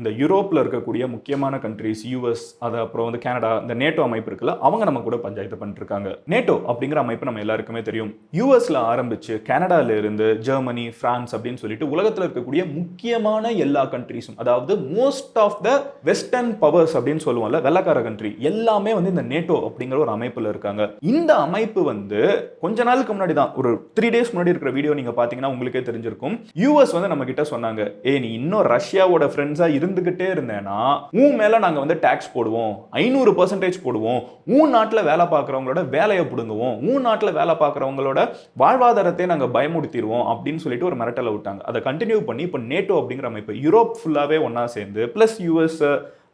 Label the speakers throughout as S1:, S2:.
S1: இந்த யூரோப்பில் இருக்கக்கூடிய முக்கியமான கண்ட்ரிஸ் யூஎஸ் அது அப்புறம் வந்து கனடா இந்த நேட்டோ அமைப்பு இருக்குல்ல அவங்க நம்ம கூட பஞ்சாயத்து பண்ணிட்டு இருக்காங்க. நேட்டோ அப்படிங்கிற அமைப்பு நம்ம எல்லாருக்குமே தெரியும். யூஎஸ்ல ஆரம்பிச்சு கனடால இருந்து ஜெர்மனி பிரான்ஸ் அப்படின்னு சொல்லிட்டு உலகத்தில் இருக்கக்கூடிய முக்கியமான எல்லா கண்ட்ரிஸும் அதாவது most of the western powers அப்படின்னு சொல்லுவோம்ல வெள்ளக்கார கண்ட்ரி எல்லாமே வந்து இந்த நேட்டோ அப்படிங்கிற ஒரு அமைப்புல இருக்காங்க. இந்த அமைப்பு வந்து கொஞ்ச நாளுக்கு முன்னாடி தான் ஒரு 3 days முன்னாடி இருக்கிற வீடியோ நீங்க பாத்தீங்கன்னா உங்களுக்கே தெரிஞ்சிருக்கும். யூஎஸ் வந்து நம்ம கிட்ட சொன்னாங்க, நீ இன்னும் ரஷ்யாவோட ஃப்ரெண்ட்ஸா இருந்துகிட்டே இருந்தேன்னா உன் மேல நாங்க வந்து டாக்ஸ் போடுவோம், 500% போடுவோம், உன் நாட்டுல வேலை பார்க்கறவங்களோட வேலையை புடுங்குவோம், உன் நாட்டுல வேலை பார்க்கறவங்களோட வாழ்வாதாரத்தை நாங்க பயமுடுத்திடுவோம் அப்படின்னு சொல்லிட்டு ஒரு மிரட்டலை விட்டாங்க. அதை கண்டினியூ பண்ணி இப்போ நேட்டோ அப்படிங்கிற அமைப்பு யூரோப் ஃபுல்லாவே ஒன்னா சேர்ந்து பிளஸ் யூஎஸ்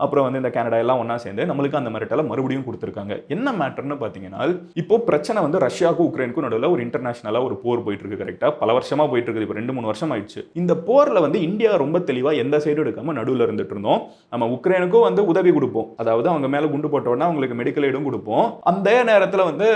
S1: அப்புறம் வந்து இந்த கனடா எல்லாம் ஒன்னா சேர்ந்து நம்மளுக்கு அந்த மிரட்டலை மறுபடியும் கொடுத்துருக்காங்க. என்ன மேட்டர்னு பார்த்தீங்கன்னா இப்போ பிரச்சனை வந்து ரஷ்யாவுக்கும் உக்ரைனுக்கும் நடுவில் ஒரு இன்டர்நேஷனலா ஒரு போர் போயிட்டு இருக்கு. கரெக்டா பல வருஷமா போயிட்டு இருக்குது. இப்போ 2-3 வருஷம் ஆயிடுச்சு. இந்த போர்ல வந்து இந்தியா ரொம்ப தெளிவா எந்த சைடு எடுக்காம நடுவில் இருந்துட்டு இருந்தோம். நம்ம உக்ரைனுக்கும் வந்து உதவி கொடுப்போம், அதாவது அவங்க மேல குண்டு போட்டோம்னா அவங்களுக்கு மெடிக்கல் எய்டும் கொடுப்போம். அந்த நேரத்தில் வந்து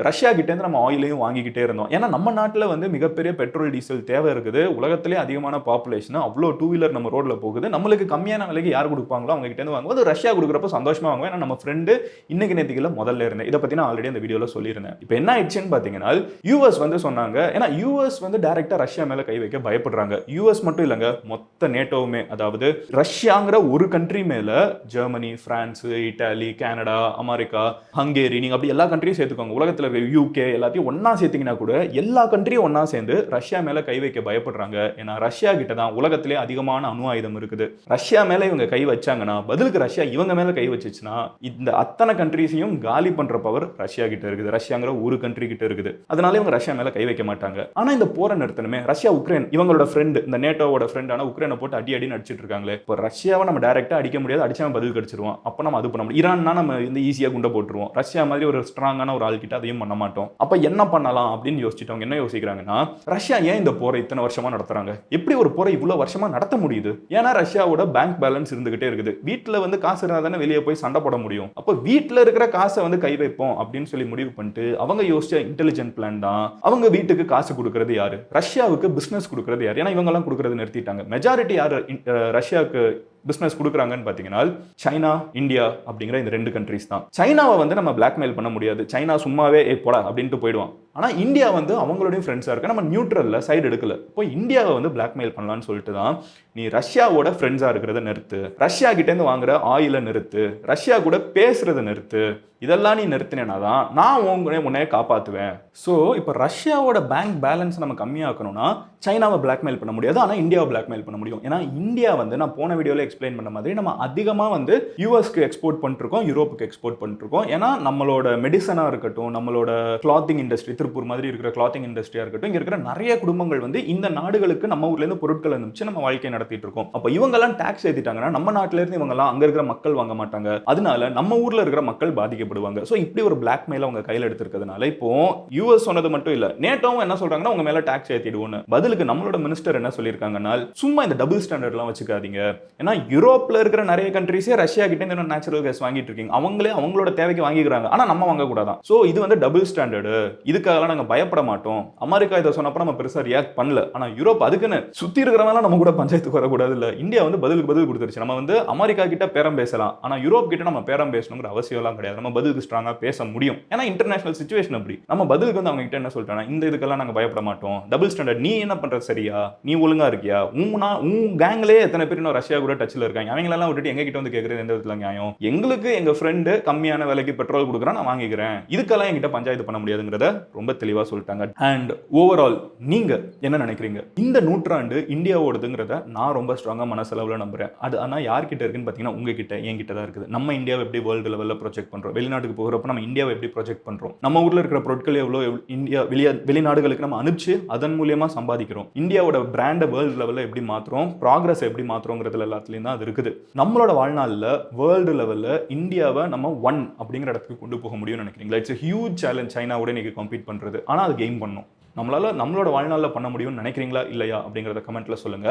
S1: ரஷ்யா கிட்ட இருந்து நம்ம ஆயிலையும் வாங்கிக்கிட்டே இருந்தோம். ஏன்னா நம்ம நாட்டில் வந்து மிகப்பெரிய பெட்ரோல் டீசல் தேவை இருக்குது. உலகத்திலே அதிகமான பாப்புலேஷன், அவ்வளோ 2 வீலர் நம்ம ரோட்ல போகுது. நம்மளுக்கு கம்மியான விலைக்கு யார் கொடுப்பாங்களோ அவங்க கிட்ட வாங்கும்போது ரஷ்யா கொடுக்குறப்ப சந்தோஷமா வாங்குவேன். ஏன்னா நம்ம ஃப்ரெண்டு இன்னைக்கு நேத்திக்குள்ள முதல்ல இருந்தேன். இதை பத்தி நான் ஆல்ரெடி அந்த வீடியோல சொல்லியிருந்தேன். இப்போ என்ன ஆயிடுச்சுன்னு பாத்தீங்கன்னா யூஎஸ் வந்து சொன்னாங்க, ஏன்னா யூஎஸ் வந்து டைரக்டா ரஷ்யா மேல கை வைக்க பயப்படுறாங்க. யூஎஸ் மட்டும் இல்லங்க, மொத்த நேட்டோவுமே, அதாவது ரஷ்யாங்கிற ஒரு கண்ட்ரி மேல Germany, France, Italy, Canada, America, Hungary, நீங்க அப்படி எல்லா கண்ட்ரியும் சேர்த்துக்கோங்க. உலகத்துல இருக்க யூகே எல்லாத்தையும் ஒன்னா சேர்த்தீங்கன்னா கூட எல்லா கண்ட்ரியும் ஒன்னா சேர்ந்து ரஷ்யா மேல கை வைக்க பயப்படுறாங்க. ஏன்னா ரஷ்யா கிட்ட தான் உலகத்திலே அதிகமான அணு ஆயுதம் இருக்குது. ரஷ்யா மேல இவங்க கை வச்சாங்கன்னா பதிலுக்கு ரஷ்யா இவங்க மேல கை வச்சுச்சுன்னா இந்த அத்தனை கண்ட்ரீஸையும் காலி பண்ற பவர் ரஷ்யா கிட்ட இருக்குது. ரஷ்யாங்கிற ஒரு கண்ட்ரி கிட்ட இருக்குது. அதனால இவங்க ரஷ்யா மேல கை வைக்க மாட்டாங்க. ஆனா இந்த போரை நிறுத்தணுமே, ரஷ்யா உக்ரைன் இவங்களோட ஃப்ரெண்ட், இந்த நேட்டோவோட ஃப்ரெண்டான உக்ரைனை போட்டு அடி அடி நடிச்சிட்டு இருக்காங்களே. இப்போ ரஷ்யாவை நம்ம டைரக்டா அடிக்க முடியாது, அடிச்சா பதில் கடிச்சிருவோம். அப்ப நம்ம அது பண்ண முடியும். ஈரான்னா நம்ம இந்த ஈஸியா குண்டை போட்டுருவோம். ரஷ்யா மாதிரி ஒரு ஸ்ட்ராங்கான ஒரு ஆள் கிட்ட அதையும் பண்ண மாட்டோம். அப்ப என்ன பண்ணலாம் அப்படின்னு யோசிச்சுட்டவங்க என்ன யோசிக்கிறாங்கன்னா, ரஷ்யா ஏன் இந்த போரை இத்தனை வருஷமா நடத்துறாங்க? எப்படி ஒரு போரை இவ்வளவு வருஷமா நடத்த முடியுது? ஏன்னா ரஷ்யாவோட பேங்க் பேலன்ஸ் இருந்துகிட்டே இருக்குது. வீட்டுல வந்து காசு இருந்தா தானே வெளியே போய் சண்டை போட முடியும். அப்ப வீட்டுல இருக்கிற காசை வந்து கை வைப்போம் அப்படின்னு சொல்லி முடிவு பண்ணிட்டு அவங்க யோசிச்ச இன்டெலிஜென்ட் பிளான் தான். அவங்க வீட்டுக்கு காசு கொடுக்கறது யாரு? ரஷ்யாவுக்கு பிசினஸ் கொடுக்கறது யாரு? ஏன்னா இவங்க எல்லாம் கொடுக்கறது நிறுத்திட்டாங்க. மெஜாரிட்டி யாரு ரஷ்யாவுக்கு பிசினஸ் கொடுக்குறாங்கன்னு பாத்தீங்கன்னா சைனா, இந்தியா அப்படிங்கிற இந்த 2 கண்ட்ரிஸ் தான். சைனாவை வந்து நம்ம பிளாக்மெயில் பண்ண முடியாது. சைனா சும்மாவே போடா அப்படின்ட்டு போயிடுவான். ஆனா இந்தியா வந்து அவங்களுடைய ஃப்ரெண்ட்ஸா இருக்கு. நம்ம நியூட்ரல்ல சைடு எடுக்கல. இப்போ இந்தியாவை வந்து பிளாக்மெயில் பண்ணலாம்னு சொல்லிட்டு தான் நீ ரஷ்யாவோட ஃப்ரெண்ட்ஸா இருக்கிறத நிறுத்து, ரஷ்யா கிட்ட இருந்து வாங்குற ஆயில நிறுத்து, ரஷ்யா கூட பேசுறத நிறுத்து, இதெல்லாம் நீ நிறுத்தினா தான் நான் உன்னைய காப்பாத்துவேன். ஸோ இப்போ ரஷ்யாவோட பேங்க் பேலன்ஸ் நம்ம கம்மியாக்கணும்னா சைனாவை பிளாக்மெயில் பண்ண முடியாது, ஆனால் இந்தியாவை பிளாக்மெயில் பண்ண முடியும். ஏன்னா இந்தியா வந்து நான் போன வீடியோவில் எக்ஸ்பிளைன் பண்ண மாதிரி நம்ம அதிகமாக வந்து யூஎஸ்க்கு எக்ஸ்போர்ட் பண்ணிருக்கோம், யூரோப்புக்கு எக்ஸ்போர்ட் பண்ணிருக்கோம். ஏன்னா நம்மளோட மெடிசனாக இருக்கட்டும், நம்மளோட கிளாத்திங் இண்டஸ்ட்ரி, திருப்பூர் மாதிரி இருக்கிற கிளாத்திங் இண்டஸ்ட்ரியாக இருக்கட்டும், இங்கே இருக்கிற நிறைய குடும்பங்கள் வந்து இந்த நாடுகளுக்கு நம்ம ஊர்லேருந்து பொருட்கள் அனுப்பிச்சு நம்ம வாழ்க்கையை நடத்திட்டு இருக்கோம். அப்போ இவங்கெல்லாம் டாக்ஸ் ஏற்றிட்டாங்கன்னா நம்ம நாட்டிலேருந்து இவங்கெல்லாம் அங்கே இருக்கிற மக்கள் வாங்க மாட்டாங்க. அதனால நம்ம ஊரில் இருக்கிற மக்கள் பாதிக்கப்படுவாங்க. ஸோ இப்படி ஒரு பிளாக்மெயில் அவங்க கையில் எடுத்திருக்கிறதுனால இப்போ யூஎஸ் சொன்னது மட்டும் இல்லை, நேட்டோவும் என்ன சொல்றாங்கன்னா உங்க மேல டாக்ஸ் ஏற்றிடுவோம். பதிலுக்கு நம்மளோட மினிஸ்டர் என்ன சொல்லியிருக்காங்கன்னா, சும்மா இந்த டபுள் ஸ்டாண்டர்ட்லாம் வச்சுக்காதீங்க. ஏன்னா யூரோப்ல இருக்கிற நிறைய கண்ட்ரீஸே ரஷ்யா கிட்ட இந்த நேச்சுரல் கேஸ் வாங்கிட்டு இருக்கீங்க. அவங்களே அவங்களோட தேவைக்கு வாங்கிக்கிறாங்க, ஆனா நம்ம வாங்க கூடாதான். சோ இது வந்து டபுள் ஸ்டாண்டர்டு. இதுக்காக நாங்க பயப்பட மாட்டோம். அமெரிக்கா இதை சொன்னப்ப நம்ம பெருசா ரியாக்ட் பண்ணல. ஆனா யூரோப் அதுக்குன்னு சுத்தி இருக்கிறவங்க நம்ம கூட பஞ்சாயத்துக்கு வரக்கூடாது இல்ல. இந்தியா வந்து பதிலுக்கு பதில் கொடுத்துருச்சு. நம்ம வந்து அமெரிக்கா கிட்ட பேரம் பேசலாம், ஆனா யூரோப் கிட்ட நம்ம பேரம் பேசணுங்கிற அவசியம் எல்லாம் கிடையாது. நம்ம பதிலுக்கு ஸ்ட்ராங்கா பேச முடியும். ஏன்னா இன்டர்நேஷனல் சிச்சுவேஷன் அப்படி. நம்ம பதிலுக்கு வந்து அவங்க கிட்ட என்ன சொல்லிட்டாங்க, இந்த இதுக்கெல்லாம் நாங்க பயப்பட மாட்டோம். டபுள் ஸ்டாண்டர்ட், நீ என்ன பண்றது சரியா? நீ ஒழுங்கா இருக்கியா? உன் கேங்லயே எத்தனை பேர் இன்னும் ரஷ்யா கூட டச்ல இருக்காங்க. அவங்க எல்லாம் விட்டுட்டு எங்க கிட்ட வந்து கேட்கறது எந்த விதத்துல நியாயம்? எங்களுக்கு எங்க ஃப்ரெண்டு கம்மியான விலைக்கு பெட்ரோல் கொடுக்குறான், நான் வாங்கிக்கிறேன். இதுக்கெல்லாம் என்கிட்ட பஞ்சாயத்து பண்ண முடியாதுங்கிறத ரொம்ப தெளிவா சொல்லிட்டாங்க. அண்ட் ஓவரால் நீங்க என்ன நினைக்கிறீங்க? இந்த நூற்றாண்டு இந்தியாவோடதுங்கிறத நான் ரொம்ப ஸ்ட்ராங்கா மனசளவுல நம்புறேன். அது ஆனா யார்கிட்ட இருக்குன்னு பாத்தீங்கன்னா உங்ககிட்ட, என்கிட்ட தான் இருக்குது. நம்ம இந்தியாவை எப்படி வேர்ல்டு லெவல்ல ப்ரொஜெக்ட் பண்றோம்? வெளிநாட்டுக்கு போகிறப்ப நம்ம இந்தியாவை எப்படி ப்ரொஜெக்ட் பண்றோம்? நம்ம ஊர்ல இருக்கிற பொருட்கள் எவ்வளவு இந்தியா வெளிநாடுகளுக்கு நம்ம அனுப்பிச்சு அதன் மூலியமா சம்பாதிக்கிறோம். இந்தியாவோட பிராண்டை வேர்ல்டு லெவல்ல எப்படி மாத்துறோம், ப்ராக்ரஸ் எப்படி மாத்துறோங்கிறதுல எல்லாத்துலயும் தான் அது இருக்குது. நம்மளோட வாழ்நாள்ல வேர்ல்டு லெவல்ல இந்தியாவை நம்ம 1 அப்படிங்கிற இடத்துக்கு கொண்டு போக முடியும்னு நினைக்கிறீங்களா? இட்ஸ் ஹியூஜ் சேலஞ்ச் சைனாவோட இன்னைக்கு கம்பீட் பண்றது. ஆனா அது கெயின் பண்ணும். நம்மளோட வாழ்நாளில் பண்ண முடியும்னு நினைக்கிறீங்களா இல்லையா அப்படிங்கிறத கமெண்ட்ல சொல்லுங்க.